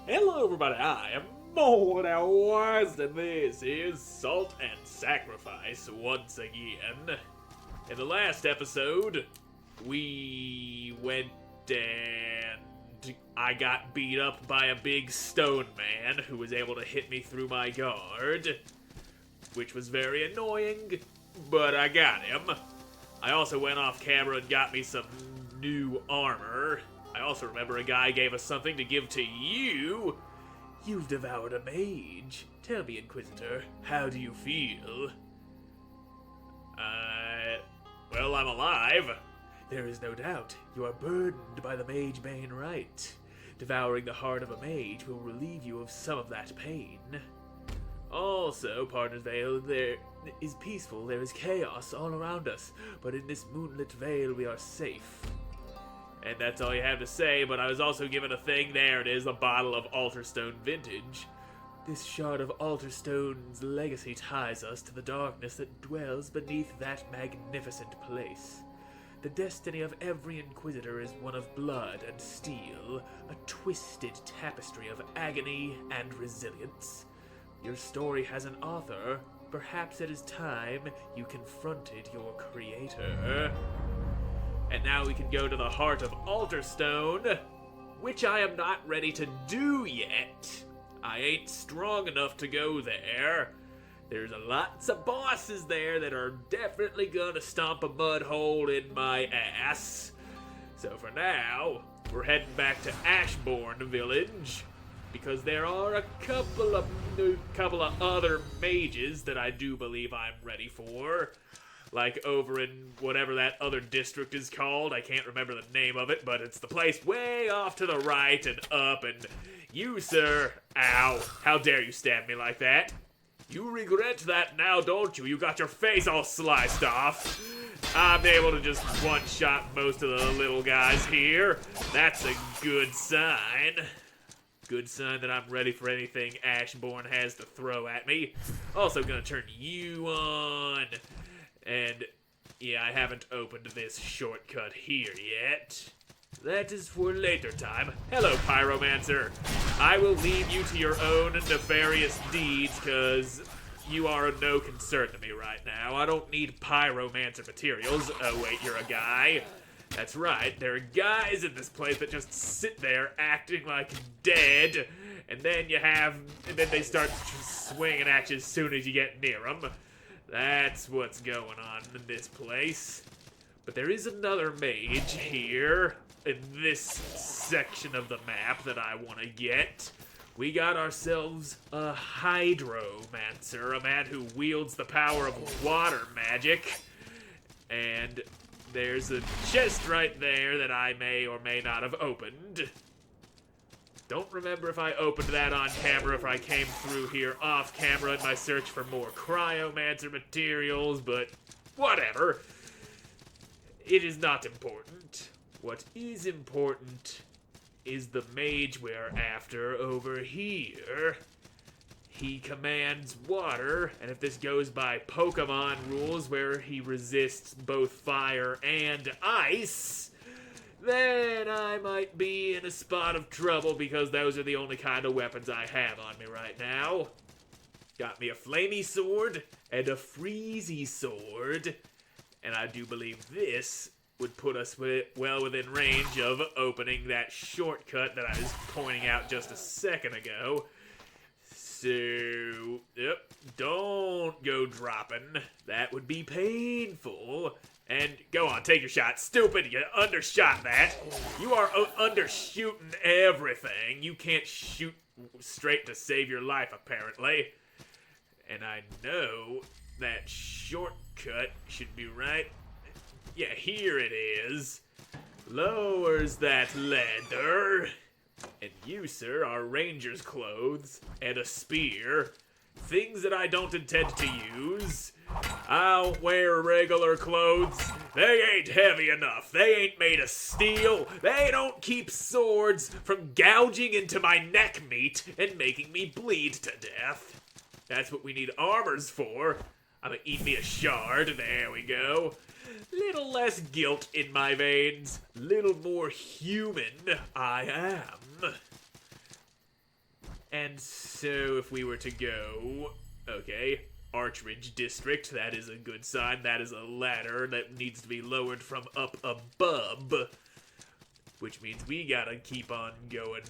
Hello everybody, I am Moldy, and this is Salt and Sacrifice once again. In the last episode, we went and I got beat up by a big stone man who was able to hit me through my guard, which was very annoying, but I got him. I also went off camera and got me some new armor. I also remember a guy gave us something to give to you. You've devoured a mage. Tell me, Inquisitor, how do you feel? Well, I'm alive. There is no doubt you are burdened by the mage bane right. Devouring the heart of a mage will relieve you of some of that pain. Also, Partners Vale, there is peaceful, there is chaos all around us, but in this moonlit vale we are safe. And that's all you have to say, but I was also given a thing. There it is, a bottle of Alterstone Vintage. This shard of Alterstone's legacy ties us to the darkness that dwells beneath that magnificent place. The destiny of every Inquisitor is one of blood and steel, a twisted tapestry of agony and resilience. Your story has an author. Perhaps it is time you confronted your creator. And now we can go to the heart of Alterstone, which I am not ready to do yet. I ain't strong enough to go there. There's lots of bosses there that are definitely gonna stomp a mud hole in my ass. So for now, we're heading back to Ashbourne Village, because there are a couple of other mages that I do believe I'm ready for. Like over in whatever that other district is called. I can't remember the name of it, but it's the place way off to the right and up. And you, sir, ow, how dare you stab me like that? You regret that now, don't you? You got your face all sliced off. I'm able to just one-shot most of the little guys here. That's a good sign. Good sign that I'm ready for anything Ashbourne has to throw at me. Also gonna turn you on. And, yeah, I haven't opened this shortcut here yet. That is for later time. Hello, Pyromancer. I will leave you to your own nefarious deeds, because you are of no concern to me right now. I don't need Pyromancer materials. Oh, wait, you're a guy. That's right, there are guys in this place that just sit there acting like dead, and then they start swinging at you as soon as you get near them. That's what's going on in this place. But there is another mage here in this section of the map that I want to get. We got ourselves a Hydromancer, a man who wields the power of water magic. And there's a chest right there that I may or may not have opened. Don't remember if I opened that on camera, if I came through here off camera in my search for more Cryomancer materials, but whatever. It is not important. What is important is the mage we're after over here. He commands water, and if this goes by Pokemon rules where he resists both fire and ice, then I might be in a spot of trouble, because those are the only kind of weapons I have on me right now. Got me a flamey sword and a freezy sword, and I do believe this would put us well within range of opening that shortcut that I was pointing out just a second ago. So, yep, don't go dropping. That would be painful. And go on, take your shot. Stupid, you undershot that. You are undershooting everything. You can't shoot straight to save your life, apparently. And I know that shortcut should be right. Yeah, here it is. Lowers that leather. And you, sir, are ranger's clothes and a spear. Things that I don't intend to use. I'll wear regular clothes. They ain't heavy enough. They ain't made of steel. They don't keep swords from gouging into my neck meat and making me bleed to death. That's what we need armors for. I'm gonna eat me a shard. There we go. Little less guilt in my veins. Little more human I am. And so if we were to go, okay, Archridge District, that is a good sign. That is a ladder that needs to be lowered from up above, which means we gotta keep on going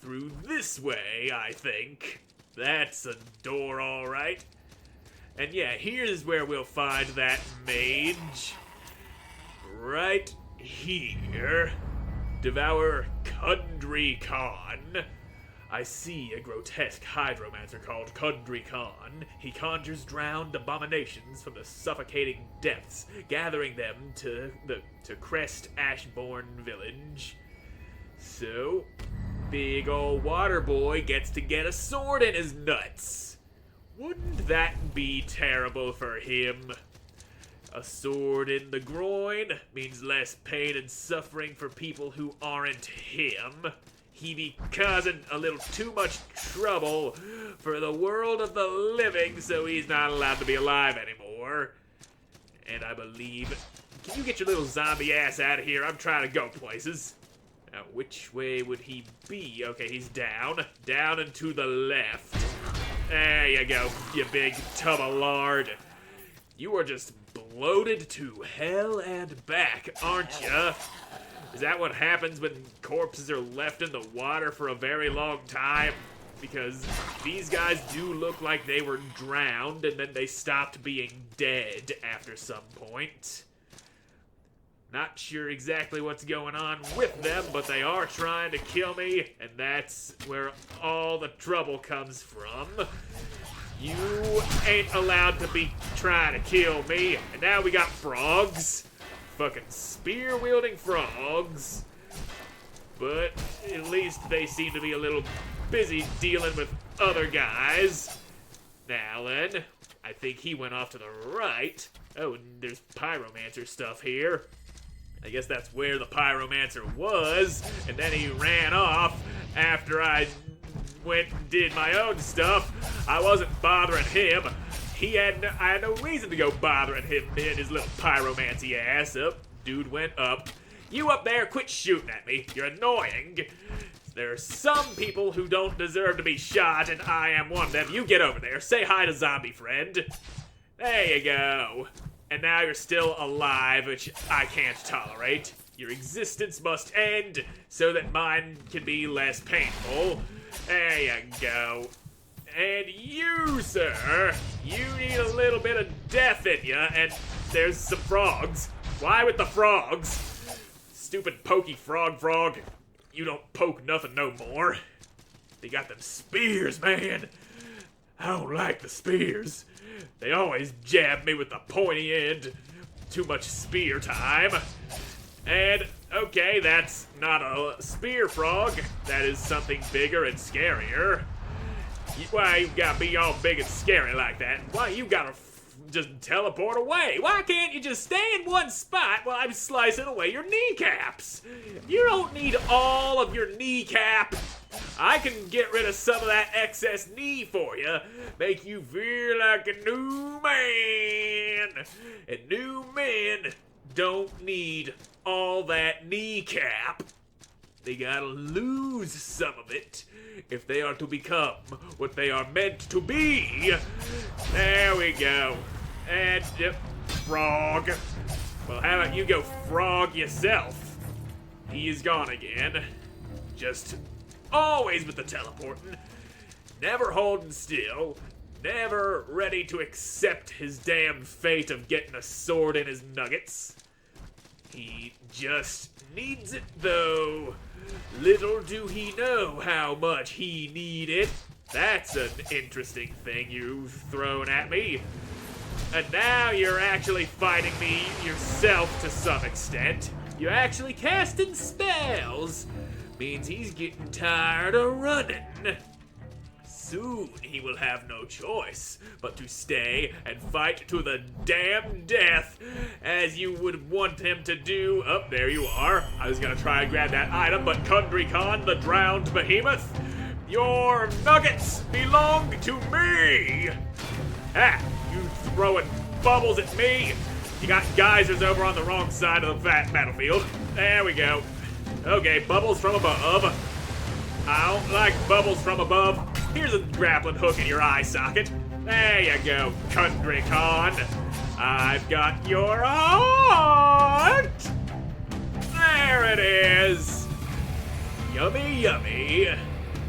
through this way, I think. That's a door, all right. And yeah, here's where we'll find that mage. Right here. Devour Kundry Khan. I see a grotesque hydromancer called Kundry Khan. He conjures drowned abominations from the suffocating depths, gathering them to Crest Ashbourne Village. So, big ol' water boy gets to get a sword in his nuts. Wouldn't that be terrible for him? A sword in the groin means less pain and suffering for people who aren't him. He be causing a little too much trouble for the world of the living, so he's not allowed to be alive anymore. And I believe... Can you get your little zombie ass out of here? I'm trying to go places. Now, which way would he be? Okay, he's down. Down and to the left. There you go, you big tub of lard. You are just bloated to hell and back, aren't ya? Is that what happens when corpses are left in the water for a very long time? Because these guys do look like they were drowned and then they stopped being dead after some point. Not sure exactly what's going on with them, but they are trying to kill me, and that's where all the trouble comes from. You ain't allowed to be trying to kill me, and now we got frogs. Fucking spear-wielding frogs. But at least they seem to be a little busy dealing with other guys. Now then, I think he went off to the right. Oh, and there's pyromancer stuff here. I guess that's where the pyromancer was, and then he ran off after I went and did my own stuff. I wasn't bothering him. I had no reason to go bothering him and his little pyromancy ass. Up, dude went up. You up there, quit shooting at me. You're annoying. There are some people who don't deserve to be shot, and I am one of them. You get over there. Say hi to zombie friend. There you go. And now you're still alive, which I can't tolerate. Your existence must end so that mine can be less painful. There you go. And you, sir, you need a little bit of death in ya, and there's some frogs. Why with the frogs? Stupid pokey frog. You don't poke nothing no more. They got them spears, man. I don't like the spears. They always jab me with the pointy end. Too much spear time. And, okay, that's not a spear frog. That is something bigger and scarier. Why you gotta be all big and scary like that? Why you gotta just teleport away? Why can't you just stay in one spot while I'm slicing away your kneecaps? You don't need all of your kneecap. I can get rid of some of that excess knee for you. Make you feel like a new man. And new men don't need all that kneecap. They gotta lose some of it if they are to become what they are meant to be. There we go. And, frog. Well, how about you go frog yourself? He is gone again. Just always with the teleporting. Never holding still. Never ready to accept his damn fate of getting a sword in his nuggets. He just needs it, though. Little do he know how much he need it. That's an interesting thing you've thrown at me. And now you're actually fighting me yourself to some extent. You're actually casting spells. Means he's getting tired of running. Soon he will have no choice but to stay and fight to the damn death, as you would want him to do. Oh, there you are. I was gonna try and grab that item, but Kundry Khan, the drowned behemoth, your nuggets belong to me. Ah, you throwing bubbles at me. You got geysers over on the wrong side of the battlefield. There we go. Okay, bubbles from above. I don't like bubbles from above. Here's a grappling hook in your eye socket. There you go, Kundry Khan. I've got your heart. There it is. Yummy, yummy.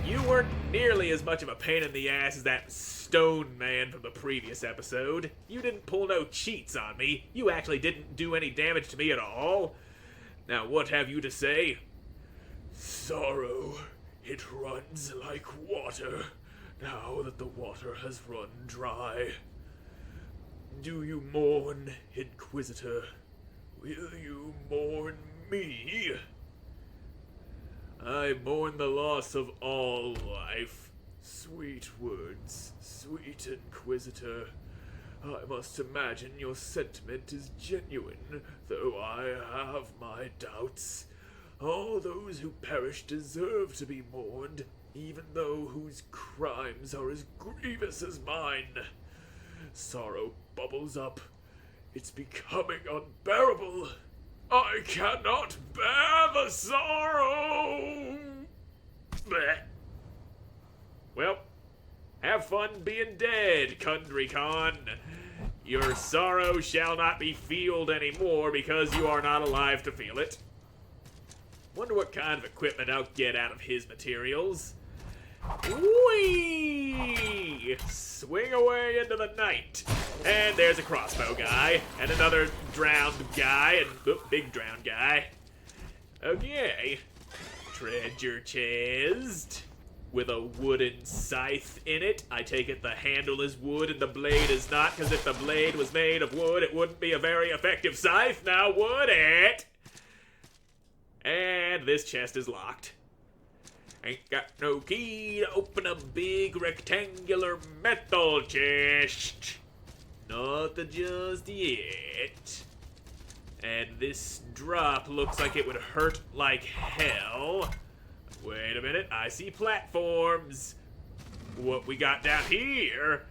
You weren't nearly as much of a pain in the ass as that stone man from the previous episode. You didn't pull no cheats on me. You actually didn't do any damage to me at all. Now what have you to say? Sorrow, it runs like water, now that the water has run dry. Do you mourn, Inquisitor? Will you mourn me? I mourn the loss of all life. Sweet words, sweet Inquisitor. I must imagine your sentiment is genuine, though I have my doubts. All those who perish deserve to be mourned, even those whose crimes are as grievous as mine. Sorrow bubbles up. It's becoming unbearable. I cannot bear the sorrow! Blech. Well, have fun being dead, Kundry Khan. Your sorrow shall not be feeled anymore because you are not alive to feel it. Wonder what kind of equipment I'll get out of his materials. Whee! Swing away into the night. And there's a crossbow guy, and another drowned guy, and big drowned guy. Okay. Treasure chest. With a wooden scythe in it. I take it the handle is wood and the blade is not, because if the blade was made of wood, it wouldn't be a very effective scythe, now would it? And this chest is locked. Ain't got no key to open a big rectangular metal chest. Not just yet. And this drop looks like it would hurt like hell. Wait a minute, I see platforms. What we got down here?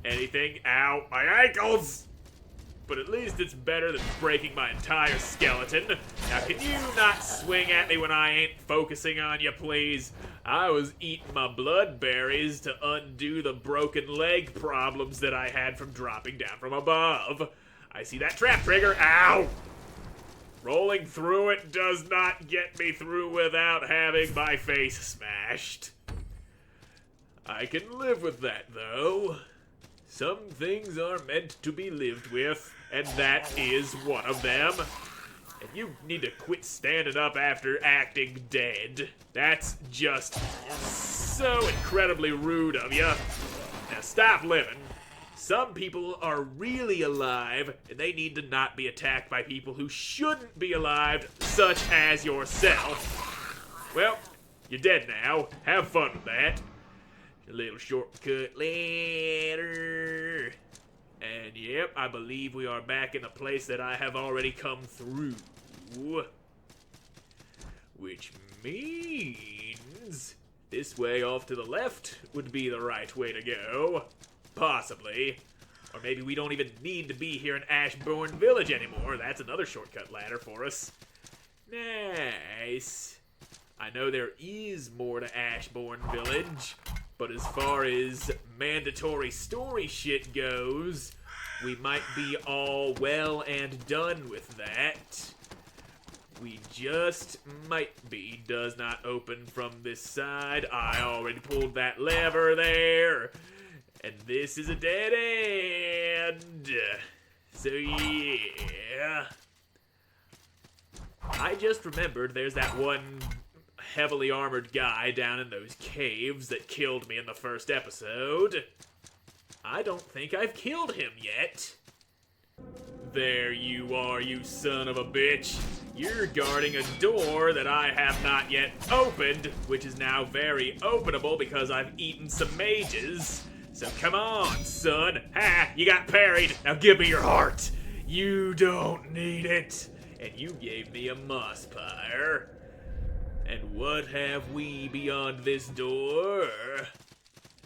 Anything? Ow, my ankles! But at least it's better than breaking my entire skeleton. Now, can you not swing at me when I ain't focusing on you, please? I was eating my blood berries to undo the broken leg problems that I had from dropping down from above. I see that trap trigger. Ow! Rolling through it does not get me through without having my face smashed. I can live with that, though. Some things are meant to be lived with, and that is one of them. And you need to quit standing up after acting dead. That's just so incredibly rude of you. Now stop living. Some people are really alive, and they need to not be attacked by people who shouldn't be alive, such as yourself. Well, you're dead now. Have fun with that. A little shortcut later. And yep, I believe we are back in the place that I have already come through. Which means this way off to the left would be the right way to go. Possibly. Or maybe we don't even need to be here in Ashbourne Village anymore. That's another shortcut ladder for us. Nice. I know there is more to Ashbourne Village, but as far as mandatory story shit goes, we might be all well and done with that. We just might be. Does not open from this side. I already pulled that lever there. And this is a dead end. So yeah. I just remembered there's that one heavily armored guy down in those caves that killed me in the first episode. I don't think I've killed him yet. There you are, you son of a bitch. You're guarding a door that I have not yet opened, which is now very openable because I've eaten some mages. So come on, son. Ha! You got parried. Now give me your heart. You don't need it. And you gave me a moss pyre. And what have we beyond this door?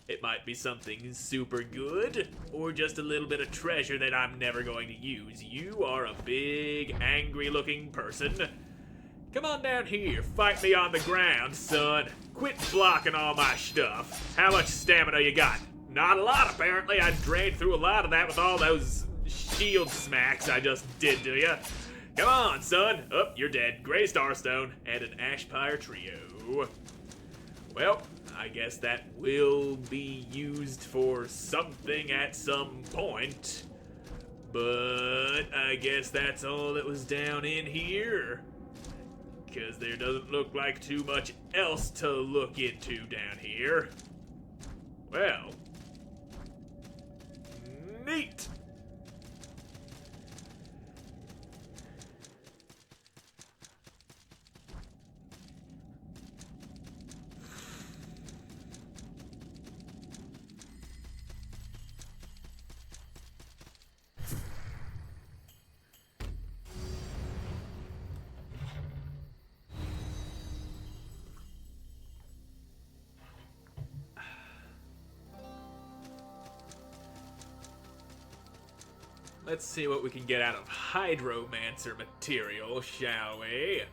It might be something super good, or just a little bit of treasure that I'm never going to use. You are a big, angry-looking person. Come on down here, fight me on the ground, son. Quit blocking all my stuff. How much stamina you got? Not a lot, apparently. I drained through a lot of that with all those shield smacks I just did to you. Come on, son. Oh, you're dead. Gray Starstone and an Ashpire Trio. Well, I guess that will be used for something at some point. But I guess that's all that was down in here. Because there doesn't look like too much else to look into down here. Well, neat. Let's see what we can get out of Hydromancer material, shall we?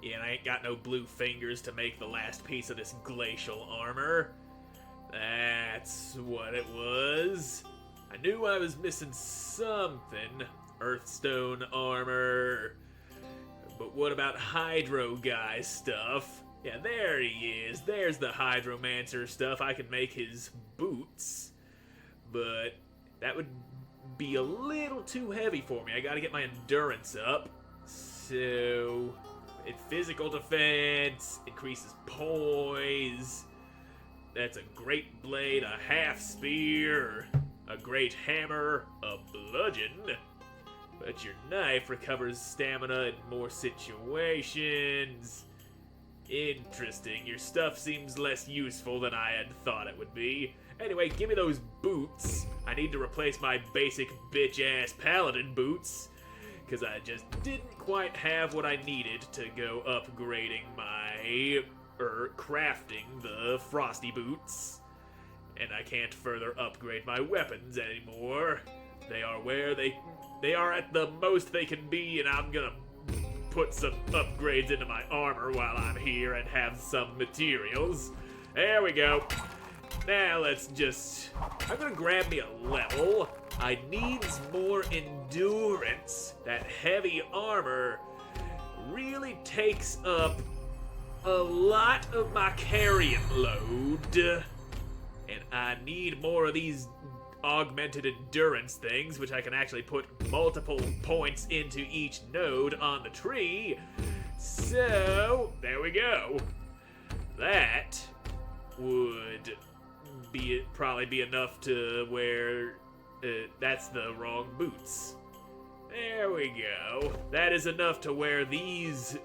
Yeah, and I ain't got no blue fingers to make the last piece of this glacial armor. That's what it was. I knew I was missing something. Earthstone armor. But what about Hydro Guy stuff? Yeah, there he is. There's the Hydromancer stuff. I can make his boots. But that would be a little too heavy for me. I gotta get my endurance up. So, physical defense, increases poise. That's a great blade, a half spear, a great hammer, a bludgeon. But your knife recovers stamina in more situations. Interesting. Your stuff seems less useful than I had thought it would be. Anyway, give me those boots. I need to replace my basic bitch-ass paladin boots, because I just didn't quite have what I needed to go upgrading my, crafting the frosty boots. And I can't further upgrade my weapons anymore. They are where they are at the most they can be, and I'm gonna put some upgrades into my armor while I'm here and have some materials. There we go. Now I'm gonna grab me a level. I needs more endurance. That heavy armor really takes up a lot of my carrying load. And I need more of these augmented endurance things, which I can actually put multiple points into each node on the tree. So, there we go. That would probably be enough to where that's the wrong boots. There we go. That is enough to wear these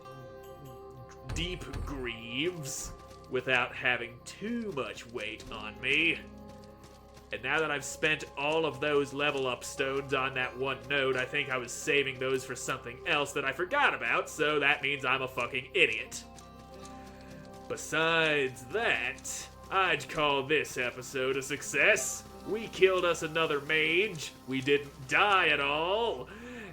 deep greaves without having too much weight on me. And now that I've spent all of those level up stones on that one node, I think I was saving those for something else that I forgot about, so that means I'm a fucking idiot. Besides that, I'd call this episode a success. We killed us another mage, we didn't die at all,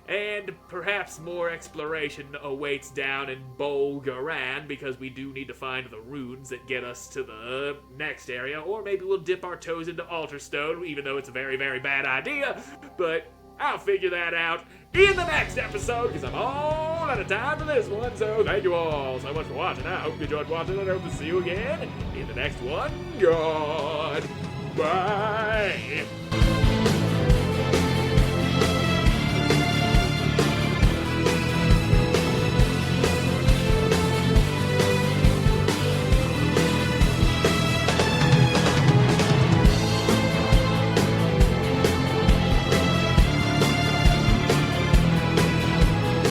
and perhaps more exploration awaits down in Bolgaran, because we do need to find the runes that get us to the next area, or maybe we'll dip our toes into Alterstone, even though it's a very, very bad idea, but I'll figure that out in the next episode, because I'm all out of time for this one. So thank you all so much for watching. I hope you enjoyed watching, and I hope to see you again in the next one. Goodbye.